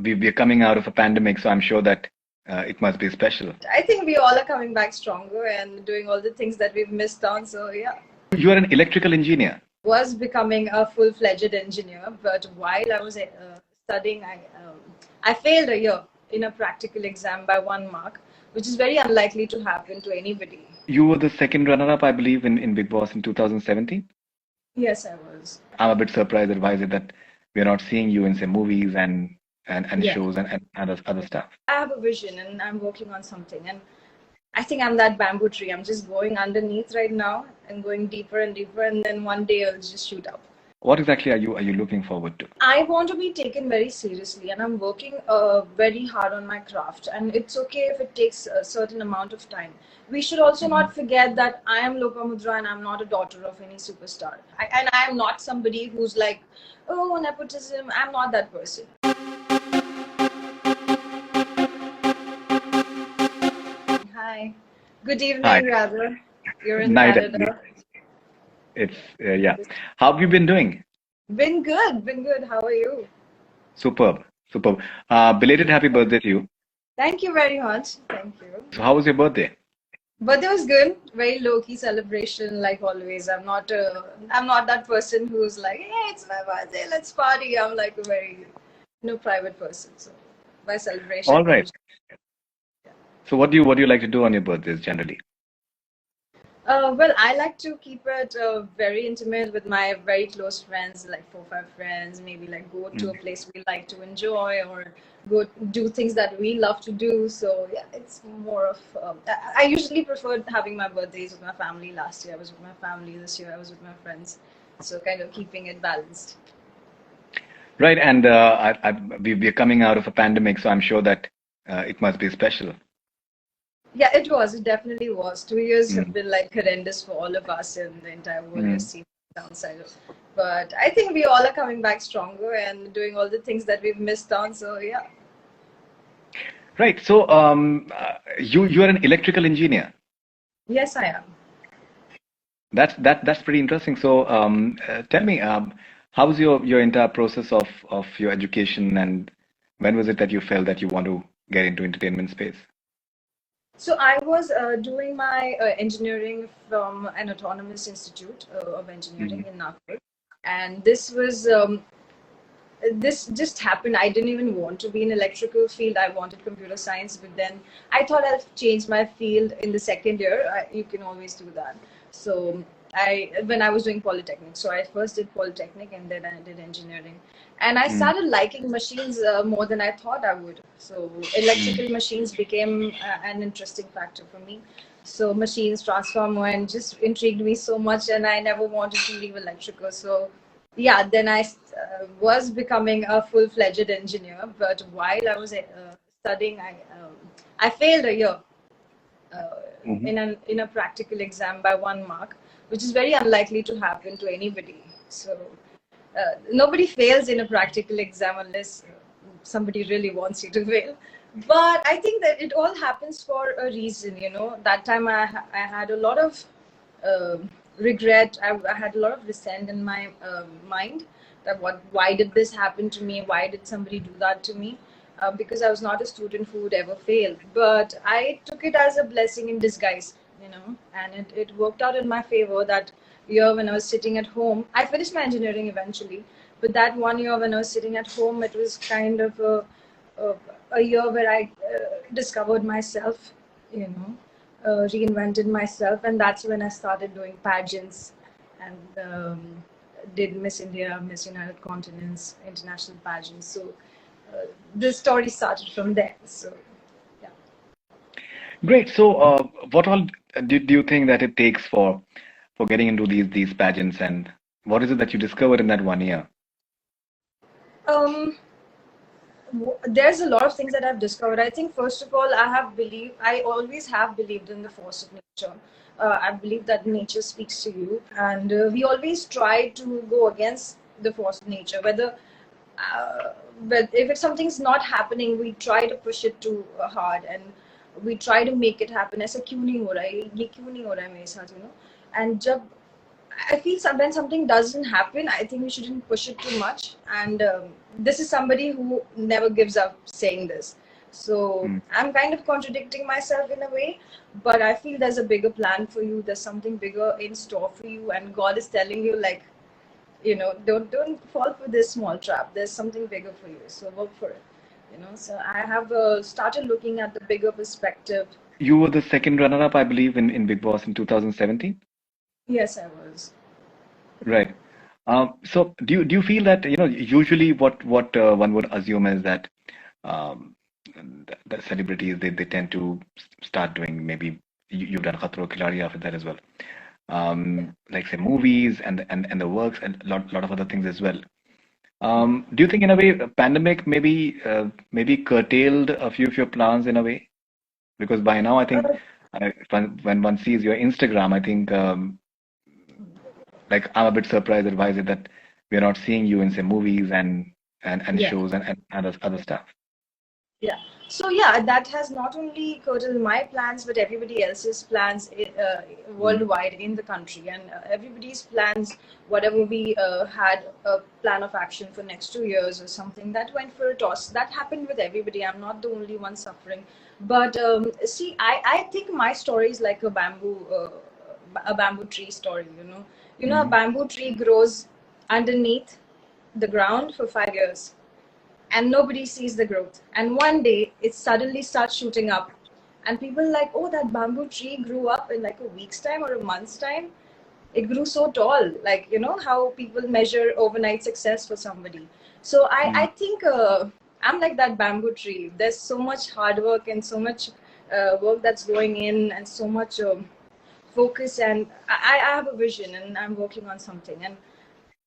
we're coming out of a pandemic, so I'm sure that it must be special. I think we all are coming back stronger and doing all the things that we've missed on. So yeah, You are an electrical engineer. was becoming a full-fledged engineer, but while I was studying, I failed a year in a practical exam by 1 mark, which is very unlikely to happen to anybody. You were the second runner-up, I believe, in Bigg Boss in 2017. Yes, I was. I'm a bit surprised that why is it that we're not seeing you in, say, movies and Yeah, shows and other stuff. I have a vision and I'm working on something, and I think I'm that bamboo tree. I'm just going underneath right now and going deeper and deeper, and then one day I'll just shoot up. What exactly are you looking forward to? I want to be taken very seriously, and I'm working very hard on my craft. And it's okay if it takes a certain amount of time. We should also Mhm. not forget that I am Lopamudra and I'm not a daughter of any superstar. And I am not somebody who's like, oh, nepotism. I'm not that person. Hi. Good Hi. evening, rather. You're in Night. Canada. It's yeah. How have you been doing? Been good. Been good. How are you? Superb, superb. Belated happy birthday to you. Thank you very much. Thank you. So how was your birthday? But it was good. Very low key celebration, like always. I'm not that person who's like, hey, it's my birthday, let's party. I'm like a very, private person. So my celebration. All right. So what do you like to do on your birthdays generally? Well, I like to keep it very intimate with my very close friends, like 4 or 5 friends. Maybe like go to a Mm. place we like to enjoy, or go do things that we love to do. So yeah, it's more of. I usually prefer having my birthdays with my family. Last year I was with my family. This year I was with my friends. So kind of keeping it balanced. Right, and we're coming out of a pandemic, so I'm sure that it must be special. Yeah, it was. It definitely was. 2 years have Mm. been like horrendous for all of us in the entire world. You've Mm. seen the downside of. But I think we all are coming back stronger and doing all the things that we've missed on. So yeah. Right. So you are an electrical engineer. Yes, I am. That's pretty interesting. So tell me, how's your entire process of your education, and when was it that you felt that you want to get into entertainment space? So I was doing my engineering from an autonomous institute of engineering Mhm. in Nagpur, and this just happened. I didn't even want to be in electrical field. I wanted computer science, but then I thought I'll change my field in the second year. You can always do that. So when I was doing polytechnic, so I first did polytechnic and then I did engineering, and I Mm. started liking machines more than I thought I would. So Mm. electrical machines became an interesting factor for me. So machines, transformer, and just intrigued me so much, and I never wanted to leave electrical. So yeah, then I was becoming a full-fledged engineer, but while I was studying, I failed a year Mhm. in a practical exam by 1 mark, which is very unlikely to happen to anybody. So nobody fails in a practical exam unless somebody really wants you to fail. But I think that it all happens for a reason. That time I had a lot of uh, regret. I had a lot of resent in my mind that why did this happen to me? Why did somebody do that to me? Because I was not a student who would ever fail. But I took it as a blessing in disguise, and it worked out in my favor that year when I was sitting at home. I finished my engineering eventually, but that one year when I was sitting at home, it was kind of a, a year where I discovered myself, reinvented myself, and that's when I started doing pageants and did Miss India, Miss United Continents, international pageants. So the story started from there. So yeah. Great. So what all do you think that it takes for getting into these pageants, and what is it that you discovered in that 1 year? Um, there's a lot of things that I've discovered. I think first of all, I always have believed in the force of nature. I believe that nature speaks to you, and we always try to go against the force of nature. Uh, but if something's not happening, we try to push it too hard, and we try to make it happen. ऐसा क्यों नहीं हो रहा है? ये क्यों नहीं हो रहा है मेरे साथ? And जब I feel when something doesn't happen, I think we shouldn't push it too much. And this is somebody who never gives up saying this. So Mm. I'm kind of contradicting myself in a way, but I feel there's a bigger plan for you. There's something bigger in store for you, and God is telling you, like, don't fall for this small trap. There's something bigger for you. So work for it. So I have started looking at the bigger perspective. You were the second runner-up, I believe, in Bigg Boss in 2017. Yes, I was. Right. So do you feel that, usually what one would assume is that um, the celebrities they tend to start doing, maybe you've done Khatro Ke Khiladi after that as well. Yeah. Like say movies and the works and lot of other things as well. Yeah. Do you think in a way a pandemic maybe curtailed a few of your plans in a way? Because by now I think when one sees your Instagram, I think like I'm a bit surprised at why is it that we're not seeing you in say movies and Yeah. shows and other stuff. Yeah. So yeah, that has not only curtailed my plans, but everybody else's plans Mm, worldwide in the country, and everybody's plans. Whatever we had a plan of action for next 2 years or something, that went for a toss. That happened with everybody. I'm not the only one suffering. But see, I think my story is like a bamboo tree story. A mm, bamboo tree grows underneath the ground for 5 years and nobody sees the growth. And one day it suddenly starts shooting up. And people are like, oh, that bamboo tree grew up in like a week's time or a month's time. It grew so tall. Like, how people measure overnight success for somebody. So I mm. think I'm like that bamboo tree. There's so much hard work and so much work that's going in and so much focus. And I have a vision and I'm working on something. And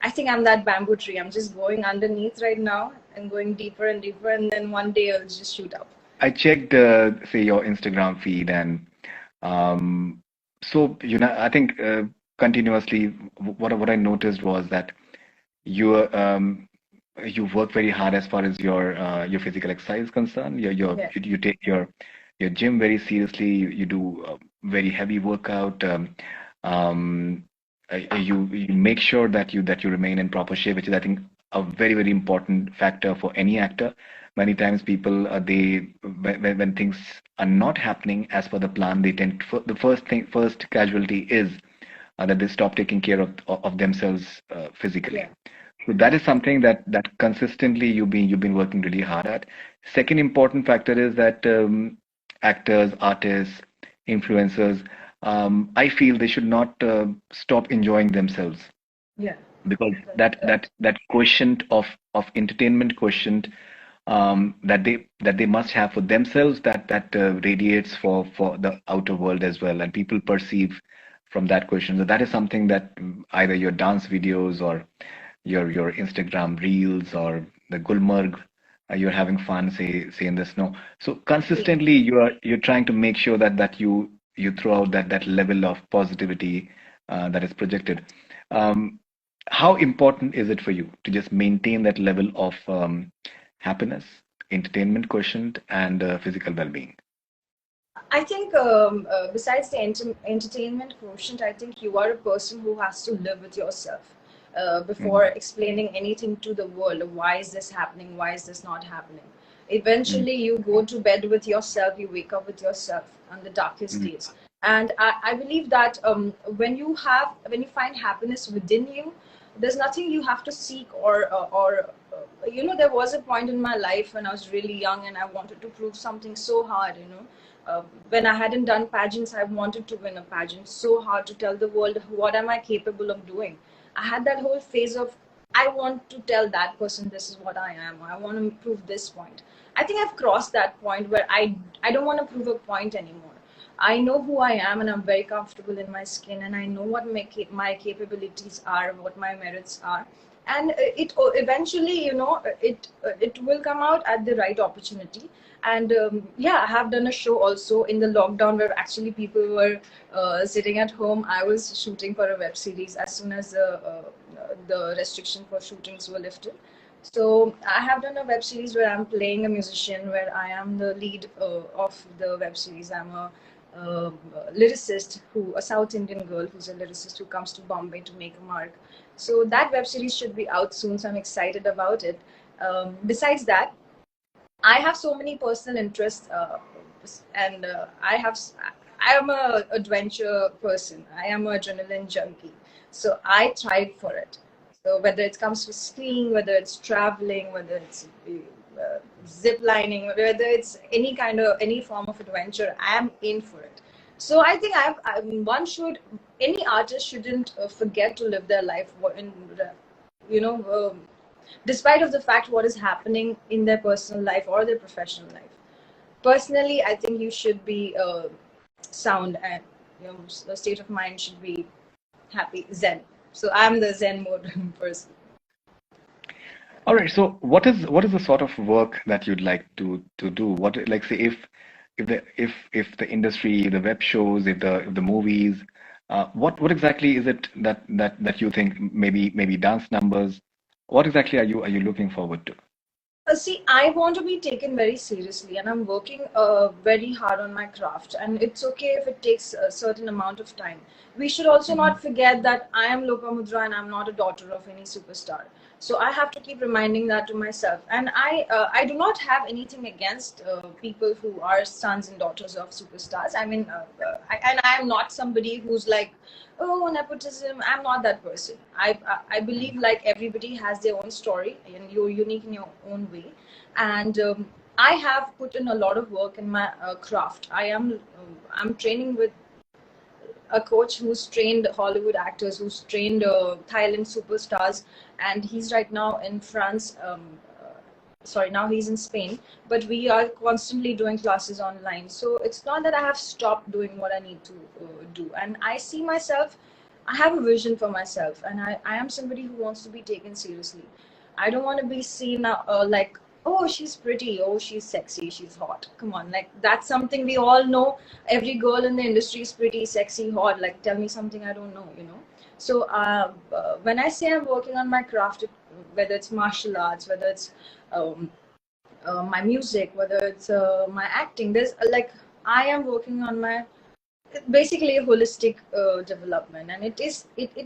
I think I'm that bamboo tree. I'm just going underneath right now and going deeper and deeper, and then one day I'll just shoot up. I checked say your Instagram feed and um, so I think continuously what I noticed was that you you work very hard as far as your physical exercise is concerned. Yeah, You take your gym very seriously. You do very heavy workout. Um, you make sure that you remain in proper shape, which is I think a very important factor for any actor. Many times people when things are not happening as per the plan, they tend the first casualty is that they stop taking care of themselves physically. yeah, So that is something that consistently you've been working really hard at. Second important factor is that actors, artists, influencers, I feel they should not stop enjoying themselves yeah. because But, that quotient of entertainment quotient that they must have for themselves that radiates for the outer world as well, and people perceive from that question. So that is something that either your dance videos or your Instagram reels or the Gulmarg, you're having fun, say in the snow. So yeah. consistently you're trying to make sure that you throw out that level of positivity that is projected. Um, how important is it for you to just maintain that level of happiness, entertainment quotient, and physical well-being? I think besides the entertainment quotient, I think you are a person who has to live with yourself before Mm, explaining anything to the world. Why is this happening? Why is this not happening? mm, Eventually, you go to bed with yourself. You wake up with yourself on the darkest mm, days. And I believe that when you find happiness within you, there's nothing you have to seek there was a point in my life when I was really young and I wanted to prove something so hard. When I hadn't done pageants, I wanted to win a pageant so hard to tell the world what am I capable of doing. I had that whole phase of I want to tell that person this is what I am. I want to prove this point. I think I've crossed that point where I don't want to prove a point anymore. I know who I am and I'm very comfortable in my skin and I know what my capabilities are, what my merits are. And it eventually, it will come out at the right opportunity. And yeah, I have done a show also in the lockdown where actually people were sitting at home. I was shooting for a web series as soon as the restriction for shootings were lifted. So I have done a web series where I'm playing a musician, where I am the lead of the web series. I'm a uh, lyricist, a South Indian girl who's a lyricist who comes to Bombay to make a mark. So that web series should be out soon. So I'm excited about it. Besides that, I have so many personal interests, and I am a adventure person. I am an adrenaline junkie, so I thrive for it. So whether it comes to skiing, whether it's traveling, whether it's zip lining, whether it's any form of adventure, I am in for it. So I think any artist shouldn't forget to live their life in, you know. Despite of the fact what is happening in their personal life or their professional life. Personally, I think you should be sound, and the state of mind should be happy, zen. So I'm the zen mode person. All right. So what is the sort of work that you'd like to do? What, like, say, if the industry, the web shows, if the movies, what exactly is it that you think, maybe dance numbers? What exactly are you looking forward to? See, I want to be taken very seriously, and I'm working very hard on my craft. And it's okay if it takes a certain amount of time. We should also Mhm. not forget that I am Lopamudra and I'm not a daughter of any superstar. So I have to keep reminding that to myself. And I do not have anything against people who are sons and daughters of superstars. I mean, and I am not somebody who's like, oh, nepotism. I'm not that person. I believe like everybody has their own story and you're unique in your own way. And I have put in a lot of work in my craft. I'm training with a coach who's trained Hollywood actors, who's trained Thailand superstars, and he's right now in France. Sorry, now he's in Spain, but we are constantly doing classes online. So it's not that I have stopped doing what I need to do. And I see myself, I have a vision for myself, and I am somebody who wants to be taken seriously. I don't want to be seen like, oh, she's pretty, oh, she's sexy, she's hot. Come on, like that's something we all know. Every girl in the industry is pretty, sexy, hot. Like, tell me something I don't know. So when I say I'm working on my craft, whether it's martial arts, whether it's um, my music, whether it's my acting. There's like I am working on my basically a holistic development, and it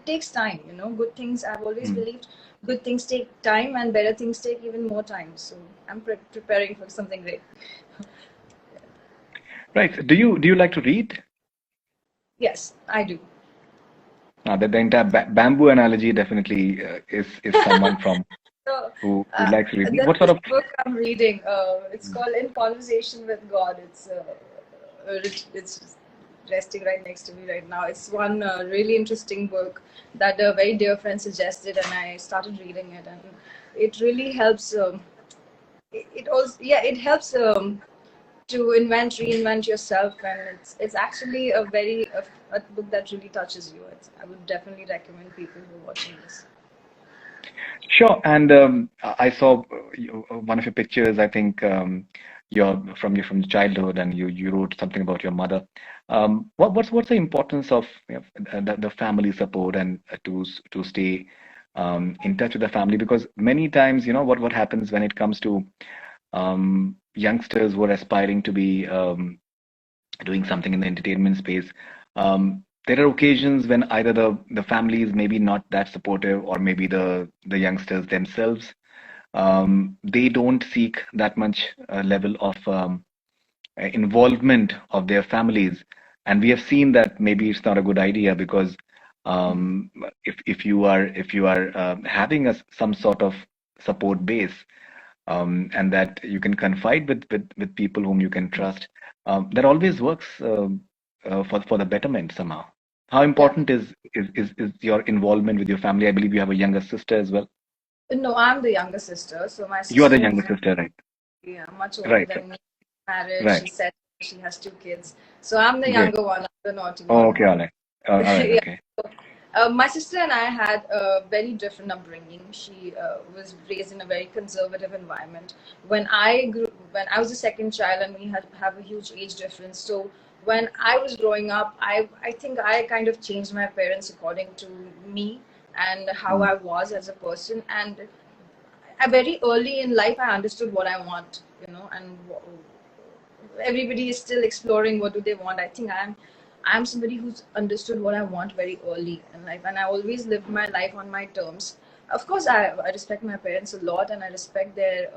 takes time. Good things, I've always Mm. believed, good things take time, and better things take even more time. So I'm preparing for something great. Right. So do you like to read? Yes, I do. The entire bamboo analogy definitely is someone from So who likes to read. there's What sort this of? book I'm reading. It's called In Conversation with God. It's resting right next to me right now. It's one really interesting book that a very dear friend suggested, and I started reading it, and it really helps. It also, yeah, it helps to reinvent yourself, and it's actually a book that really touches you. I would definitely recommend people who are watching this. Sure. And I saw one of your pictures. I think you're from your childhood, and you wrote something about your mother. What's the importance of, the family support, and to stay in touch with the family? Because many times, what happens when it comes to youngsters who are aspiring to be doing something in the entertainment space. There are occasions when either the family is maybe not that supportive, or maybe the youngsters themselves, they don't seek that much level of involvement of their families, and we have seen that maybe it's not a good idea, because um, if you are having some sort of support base, and that you can confide with people whom you can trust, that always works for the betterment somehow. How Yeah. important is your involvement with your family? I believe you have a younger sister as well. No, I'm the younger sister. So my You are the sister younger is, sister, right? yeah, much older Right, than me. Married, right. she's set, she has two kids. So I'm the Great. younger one, I'm the naughty Oh, one. okay, all right. All right, Yeah. okay. My sister and I had a very different upbringing. She was raised in a very conservative environment. When I was the second child, and we have a huge age difference. So when I was growing up, I think I kind of changed my parents according to me and how Mm, I was as a person. And very early in life, I understood what I want, and everybody is still exploring what do they want. I think I'm somebody who's understood what I want very early in life, and I always lived my life on my terms. Of course, I respect my parents a lot, and I respect their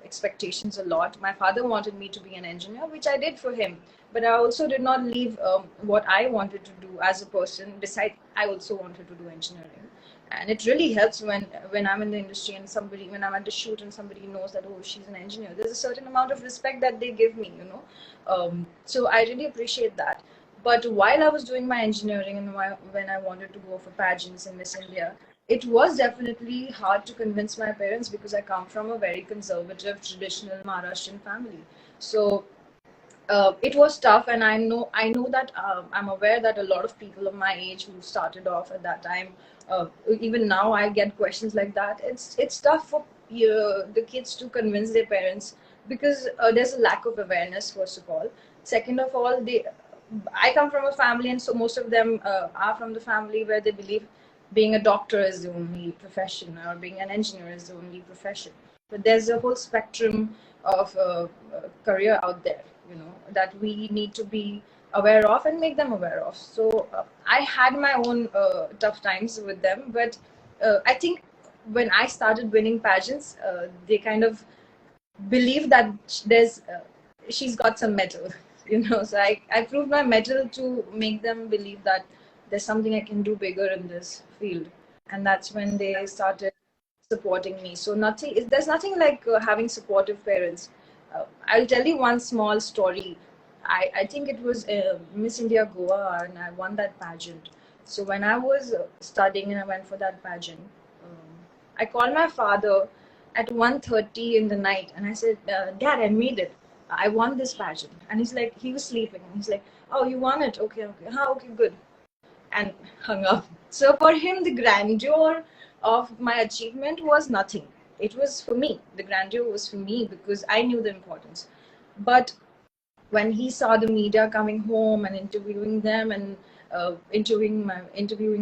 expectations a lot. My father wanted me to be an engineer, which I did for him, but I also did not leave what I wanted to do as a person. Besides, I also wanted to do engineering, and it really helps when I'm in the industry and somebody, when I'm at the shoot and somebody knows that, oh, she's an engineer. There's a certain amount of respect that they give me, you know. So I really appreciate that. But while I was doing my engineering and when I wanted to go for pageants in Miss India, it was definitely hard to convince my parents because I come from a very conservative, traditional Maharashtrian family. So it was tough, and I know that I'm aware that a lot of people of my age who started off at that time, uh, even now I get questions like that. It's tough for the kids to convince their parents because there's a lack of awareness, first of all. Second of all, I come from a family, and so most of them are from the family where they believe being a doctor is the only profession or being an engineer is the only profession. But there's a whole spectrum of career out there, you know, that we need to be aware of and make them aware of. So I had my own tough times with them, but I think when I started winning pageants, they kind of believe that she's got some metal, you know. So I proved my metal to make them believe that there's something I can do bigger in this field, and that's when they started supporting me. So there's nothing like having supportive parents. I'll tell you one small story. I think it was Miss India Goa, and I won that pageant. So when I was studying and I went for that pageant, I called my father at 1:30 in the night, and I said, Dad, I made it. I won this pageant. And he's like, he was sleeping. And he's like, oh, you won it. Okay, okay. Okay, good. And hung up. So for him, the grandeur of my achievement was nothing. It was for me. The grandeur was for me because I knew the importance. But when he saw the media coming home and interviewing them and interviewing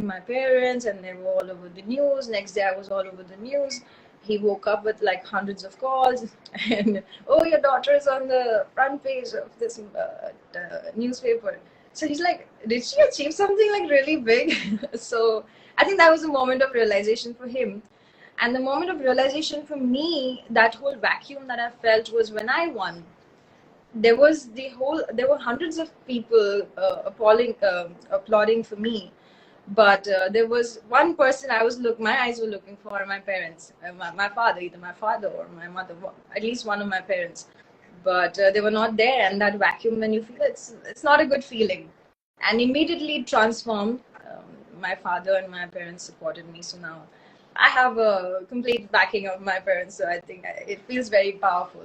my parents, and they were all over the news. Next day, I was all over the news. He woke up with like hundreds of calls, and oh, your daughter is on the front page of this newspaper. So he's like, did she achieve something like really big? So I think that was a moment of realization for him. And the moment of realization for me, that whole vacuum that I felt, was when I won. There were hundreds of people applauding for me, but there was one person my eyes were looking for, my parents, my father, either my father or my mother, at least one of my parents. But they were not there, and that vacuum, when you feel, it's not a good feeling. And immediately it transformed. My father and my parents supported me, so now I have a complete backing of my parents. So I think it feels very powerful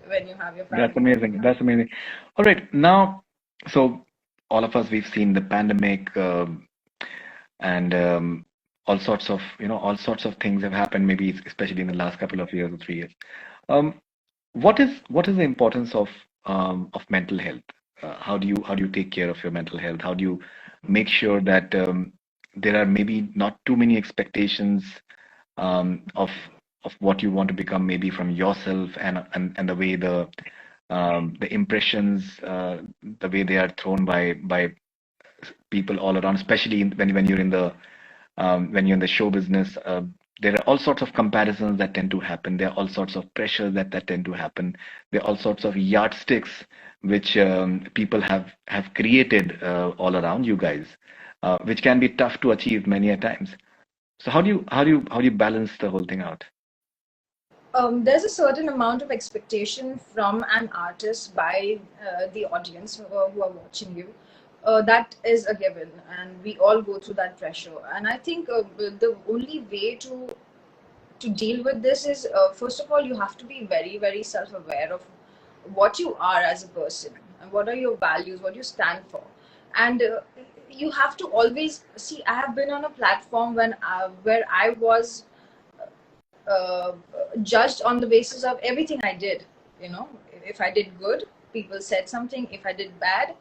when you have your That's family. amazing. That's amazing. All right, now, so all of us, we've seen the pandemic, and all sorts of things have happened. Maybe especially in the last couple of years or 3 years. Um, what is the importance of mental health? How do you take care of your mental health? How do you make sure that there are maybe not too many expectations um, of of what you want to become, maybe from yourself, and the way the impressions, the way they are thrown by people all around, especially when you're in the when you're in the show business. There are all sorts of comparisons that tend to happen. There are all sorts of pressures that tend to happen. There are all sorts of yardsticks which people have created all around you guys, which can be tough to achieve many a times. So how do you balance the whole thing out? There's a certain amount of expectation from an artist by the audience who are watching you. That is a given, and we all go through that pressure. And I think the only way to deal with this is, first of all, you have to be very, very self-aware of what you are as a person and what are your values, what you stand for. And you have to always see. I have been on a platform where I was uh, judged on the basis of everything I did. You know, if I did good, people said something. If I did bad,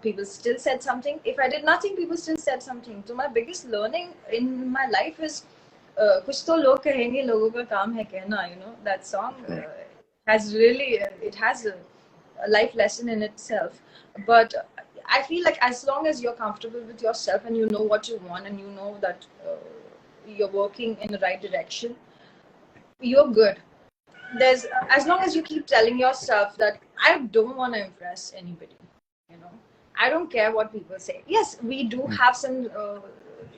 people still said something. If I did nothing, people still said something. So my biggest learning in my life is कुछ तो लोग कहेंगे लोगों का काम है कहना. You know, that song has really it has a life lesson in itself. But I feel like as long as you're comfortable with yourself and you know what you want and you know that you're working in the right direction, you're good. There's As long as you keep telling yourself that I don't want to impress anybody, you know, I don't care what people say. Yes, we do have some.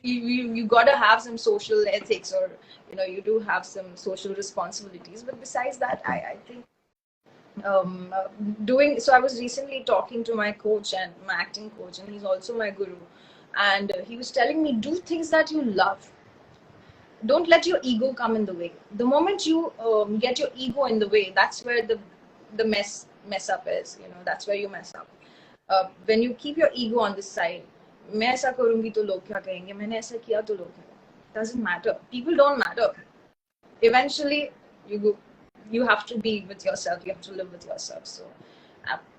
You gotta have some social ethics, or you do have some social responsibilities. But besides that, I think doing so. I was recently talking to my coach and my acting coach, and he's also my guru, and he was telling me, do things that you love. Don't let your ego come in the way. The moment you get your ego in the way, that's where the mess up is. That's where you mess up. When you keep your ego on this side, मैं ऐसा करूंगी तो लोग क्या कहेंगे, मैंने ऐसा किया तो लोग क्या, doesn't matter. People don't matter. Eventually, you go, you have to be with yourself. You have to live with yourself. So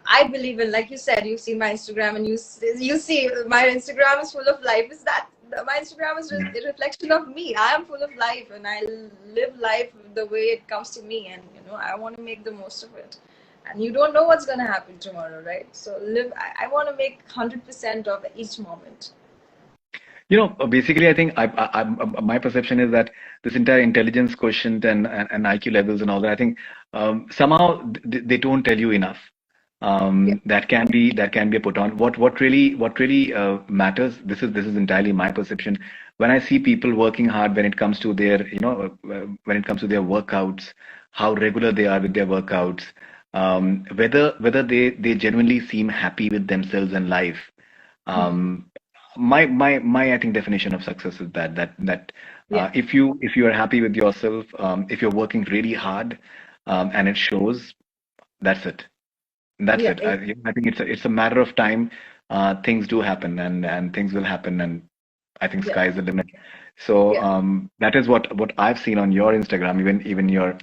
I believe in, like you said, you see my Instagram and you see my Instagram is full of life. Is that my Instagram is a reflection of me? I am full of life and I live life the way it comes to me, and I want to make the most of it. And you don't know what's going to happen tomorrow, right? So live. I want to make 100% of each moment. Basically, I think my perception is that this entire intelligence quotient and IQ levels and all that, I think somehow they don't tell you enough. Yeah. That can be a put on. What really matters. This is entirely my perception. When I see people working hard when it comes to their when it comes to their workouts, how regular they are with their workouts, whether they genuinely seem happy with themselves and life. Um, my I think definition of success is that Yeah. if you are happy with yourself, if you're working really hard, and it shows, that's it. That's Yeah. it. I think it's a matter of time. Things do happen, and things will happen, and I think Yeah. sky is the limit. So Yeah. that is what I've seen on your Instagram, even your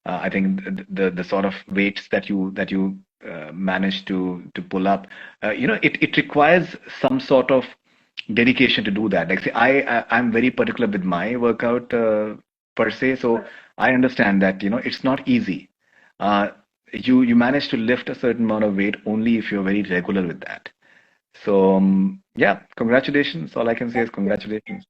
I think the sort of weights that you manage to pull up. It requires some sort of dedication to do that. Like, say, I'm very particular with my workout per se, so I understand that it's not easy. Uh, you manage to lift a certain amount of weight only if you're very regular with that. So yeah, congratulations. All I can say is Thank you. congratulations.